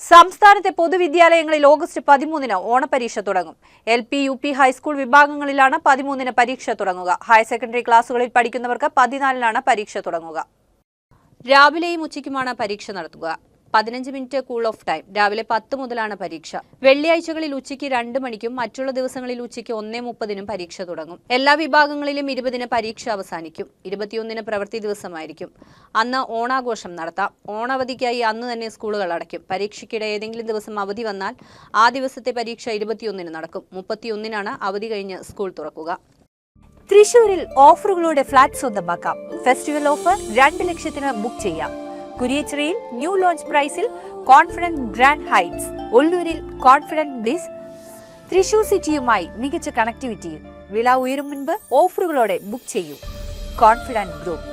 സംസ്ഥാനത്തെ പൊതുവിദ്യാലയങ്ങളിൽ ഓഗസ്റ്റ് 13-ന് ഓണപരീക്ഷ തുടങ്ങും. LP, UP, high school വിഭാഗങ്ങളിലാണ് 13-ന് പരീക്ഷ തുടങ്ങുക. ഹയർ സെക്കൻഡറി ക്ലാസുകളിൽ പഠിക്കുന്നവർക്ക് 14-നാണ് പരീക്ഷ തുടങ്ങുക. രാവിലെയും ഉച്ചയ്ക്കുമാണ് പരീക്ഷ നടത്തുക. 15 മിനിറ്റ് കൂൾ ഓഫ് ടൈം. രാവിലെ 10 മുതലാണ് പരീക്ഷ. വെള്ളിയാഴ്ചകളിൽ ഉച്ചയ്ക്ക് 2 മണിക്കും മറ്റുള്ള ദിവസങ്ങളിൽ ഉച്ചയ്ക്ക് 1:30-നും പരീക്ഷ തുടങ്ങും. എല്ലാ വിഭാഗങ്ങളിലും 20-ന് പരീക്ഷ അവസാനിക്കും. 21-ന് പ്രവൃത്തി ദിവസമായിരിക്കും. അന്ന് ഓണാഘോഷം നടത്താം. ഓണാവധിക്കായി അന്ന് തന്നെ സ്കൂളുകൾ അടയ്ക്കും. പരീക്ഷയ്ക്കിടെ ഏതെങ്കിലും ദിവസം അവധി വന്നാൽ ആ ദിവസത്തെ പരീക്ഷ 21-ന് നടക്കും. 31-നാണ് അവധി കഴിഞ്ഞ് സ്കൂൾ തുറക്കുക. തൃശൂരിൽ ഓഫറുകളുടെ ഫ്ലാറ്റ് സ്വന്തമാക്കാം. ഫെസ്റ്റിവൽ ഓഫർ 2 ലക്ഷത്തിന് ബുക്ക് ചെയ്യാം. കുരിയച്ചിറയിൽ ന്യൂ ലോഞ്ച് പ്രൈസിൽ കോൺഫിഡന്റ് ഗ്രാൻഡ് ഹൈറ്റ്സ്. ഒല്ലൂരിൽ കോൺഫിഡന്റ് ബ്ലിസ്. തൃശൂർ സിറ്റിയുമായി മികച്ച കണക്ടിവിറ്റിയിൽ. വില ഉയരും മുൻപ് ഓഫറുകളോടെ ബുക്ക് ചെയ്യൂ. Confident group.